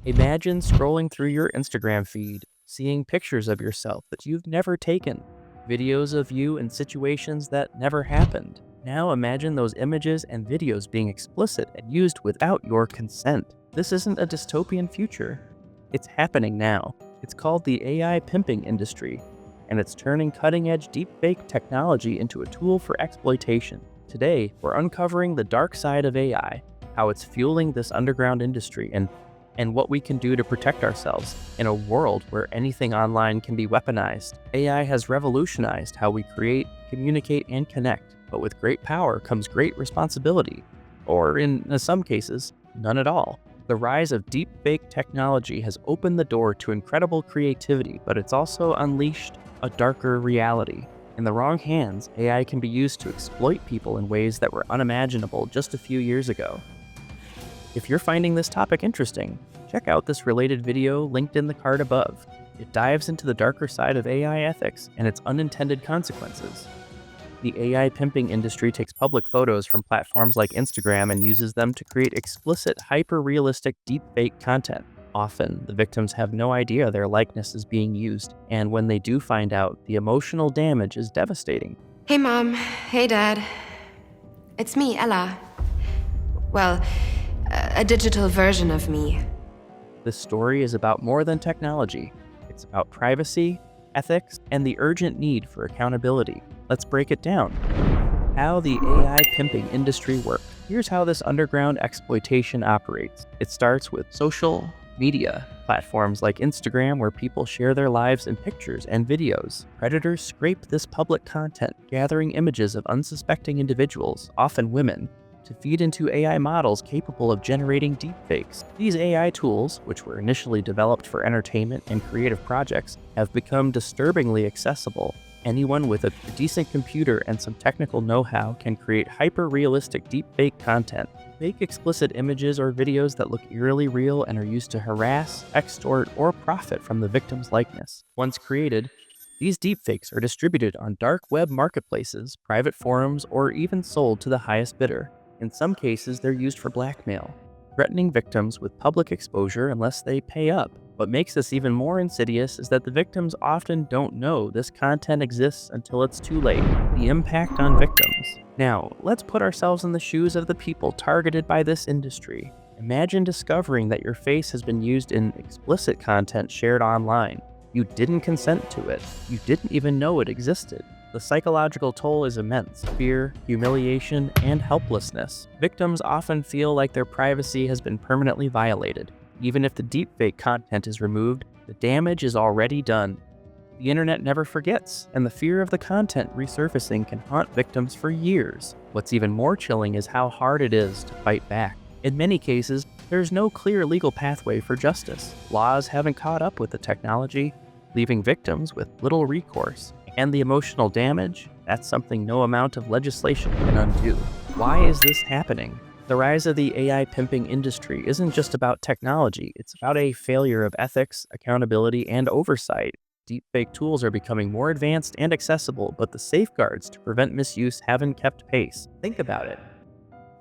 Imagine scrolling through your Instagram feed, seeing pictures of yourself that you've never taken, videos of you in situations that never happened. Now imagine those images and videos being explicit and used without your consent. This isn't a dystopian future. It's happening now. It's called the AI pimping industry, and it's turning cutting-edge deepfake technology into a tool for exploitation. Today, we're uncovering the dark side of AI, how it's fueling this underground industry, and what we can do to protect ourselves in a world where anything online can be weaponized. AI has revolutionized how we create, communicate, and connect, but with great power comes great responsibility, or in some cases, none at all. The rise of deepfake technology has opened the door to incredible creativity, but it's also unleashed a darker reality. In the wrong hands, AI can be used to exploit people in ways that were unimaginable just a few years ago. If you're finding this topic interesting, check out this related video linked in the card above. It dives into the darker side of AI ethics and its unintended consequences. The AI pimping industry takes public photos from platforms like Instagram and uses them to create explicit, hyper-realistic deepfake content. Often, the victims have no idea their likeness is being used, and when they do find out, the emotional damage is devastating. Hey Mom, hey Dad. It's me, Ella. Well, a digital version of me. This story is about more than technology. It's about privacy, ethics, and the urgent need for accountability. Let's break it down. How the AI pimping industry works. Here's how this underground exploitation operates. It starts with social media platforms like Instagram, where people share their lives in pictures and videos. Predators scrape this public content, gathering images of unsuspecting individuals, often women, to feed into AI models capable of generating deepfakes. These AI tools, which were initially developed for entertainment and creative projects, have become disturbingly accessible. Anyone with a decent computer and some technical know-how can create hyper-realistic deepfake content. Fake explicit images or videos that look eerily real and are used to harass, extort, or profit from the victim's likeness. Once created, these deepfakes are distributed on dark web marketplaces, private forums, or even sold to the highest bidder. In some cases, they're used for blackmail, threatening victims with public exposure unless they pay up. What makes this even more insidious is that the victims often don't know this content exists until it's too late. The impact on victims. Now, let's put ourselves in the shoes of the people targeted by this industry. Imagine discovering that your face has been used in explicit content shared online. You didn't consent to it. You didn't even know it existed. The psychological toll is immense: fear, humiliation, and helplessness. Victims often feel like their privacy has been permanently violated. Even if the deepfake content is removed, the damage is already done. The internet never forgets, and the fear of the content resurfacing can haunt victims for years. What's even more chilling is how hard it is to fight back. In many cases, there's no clear legal pathway for justice. Laws haven't caught up with the technology, leaving victims with little recourse. And the emotional damage, that's something no amount of legislation can undo. Why is this happening? The rise of the AI pimping industry isn't just about technology, it's about a failure of ethics, accountability, and oversight. Deepfake tools are becoming more advanced and accessible, but the safeguards to prevent misuse haven't kept pace. Think about it.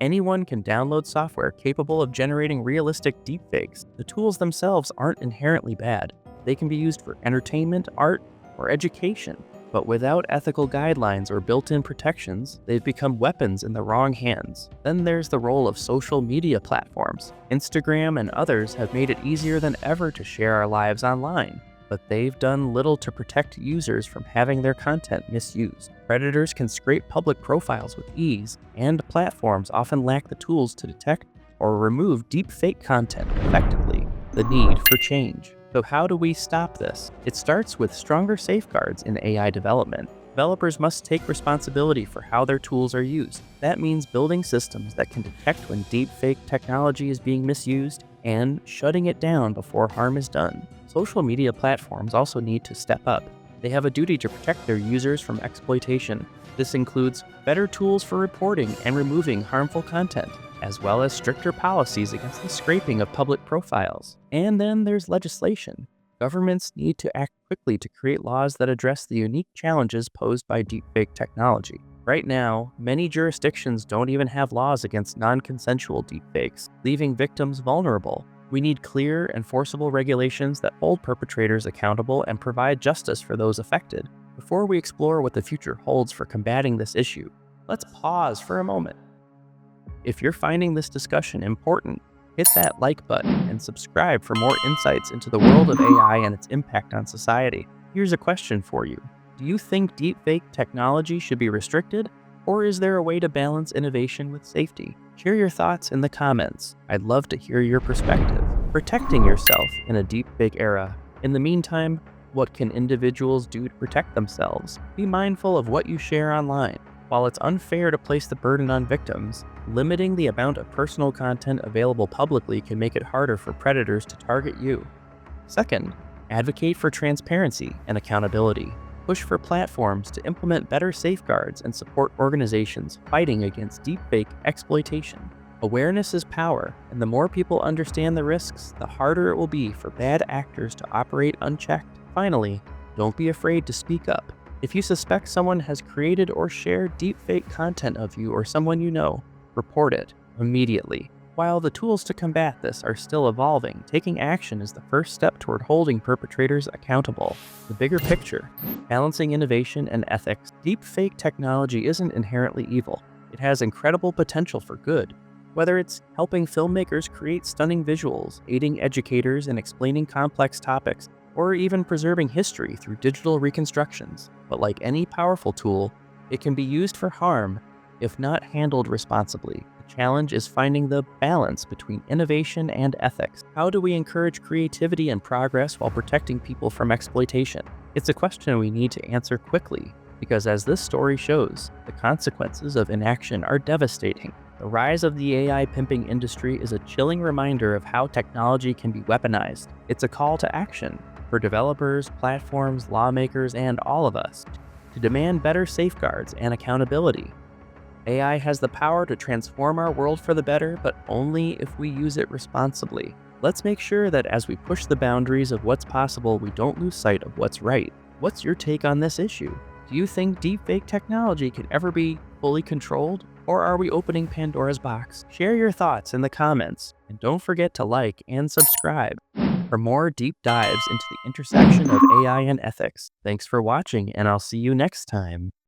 Anyone can download software capable of generating realistic deepfakes. The tools themselves aren't inherently bad. They can be used for entertainment, art, or education. But without ethical guidelines or built-in protections, they've become weapons in the wrong hands. Then there's the role of social media platforms. Instagram and others have made it easier than ever to share our lives online, but they've done little to protect users from having their content misused. Predators can scrape public profiles with ease, and platforms often lack the tools to detect or remove deepfake content effectively. The need for change. So how do we stop this? It starts with stronger safeguards in AI development. Developers must take responsibility for how their tools are used. That means building systems that can detect when deepfake technology is being misused and shutting it down before harm is done. Social media platforms also need to step up. They have a duty to protect their users from exploitation. This includes better tools for reporting and removing harmful content, as well as stricter policies against the scraping of public profiles. And then there's legislation. Governments need to act quickly to create laws that address the unique challenges posed by deepfake technology. Right now, many jurisdictions don't even have laws against non-consensual deepfakes, leaving victims vulnerable. We need clear, enforceable regulations that hold perpetrators accountable and provide justice for those affected. Before we explore what the future holds for combating this issue, let's pause for a moment. If you're finding this discussion important, hit that like button and subscribe for more insights into the world of AI and its impact on society. Here's a question for you. Do you think deepfake technology should be restricted, or is there a way to balance innovation with safety? Share your thoughts in the comments. I'd love to hear your perspective. Protecting yourself in a deepfake era. In the meantime, what can individuals do to protect themselves? Be mindful of what you share online. While it's unfair to place the burden on victims, limiting the amount of personal content available publicly can make it harder for predators to target you. Second, advocate for transparency and accountability. Push for platforms to implement better safeguards and support organizations fighting against deepfake exploitation. Awareness is power, and the more people understand the risks, the harder it will be for bad actors to operate unchecked. Finally, don't be afraid to speak up. If you suspect someone has created or shared deepfake content of you or someone you know, report it immediately. While the tools to combat this are still evolving, taking action is the first step toward holding perpetrators accountable. The bigger picture, balancing innovation and ethics, deepfake technology isn't inherently evil. It has incredible potential for good. Whether it's helping filmmakers create stunning visuals, aiding educators in explaining complex topics, or even preserving history through digital reconstructions. But like any powerful tool, it can be used for harm if not handled responsibly. The challenge is finding the balance between innovation and ethics. How do we encourage creativity and progress while protecting people from exploitation? It's a question we need to answer quickly, because as this story shows, the consequences of inaction are devastating. The rise of the AI pimping industry is a chilling reminder of how technology can be weaponized. It's a call to action for developers, platforms, lawmakers, and all of us to demand better safeguards and accountability. AI has the power to transform our world for the better, but only if we use it responsibly. Let's make sure that as we push the boundaries of what's possible, we don't lose sight of what's right. What's your take on this issue? Do you think deepfake technology can ever be fully controlled? Or are we opening Pandora's box? Share your thoughts in the comments, and don't forget to like and subscribe for more deep dives into the intersection of AI and ethics. Thanks for watching, and I'll see you next time.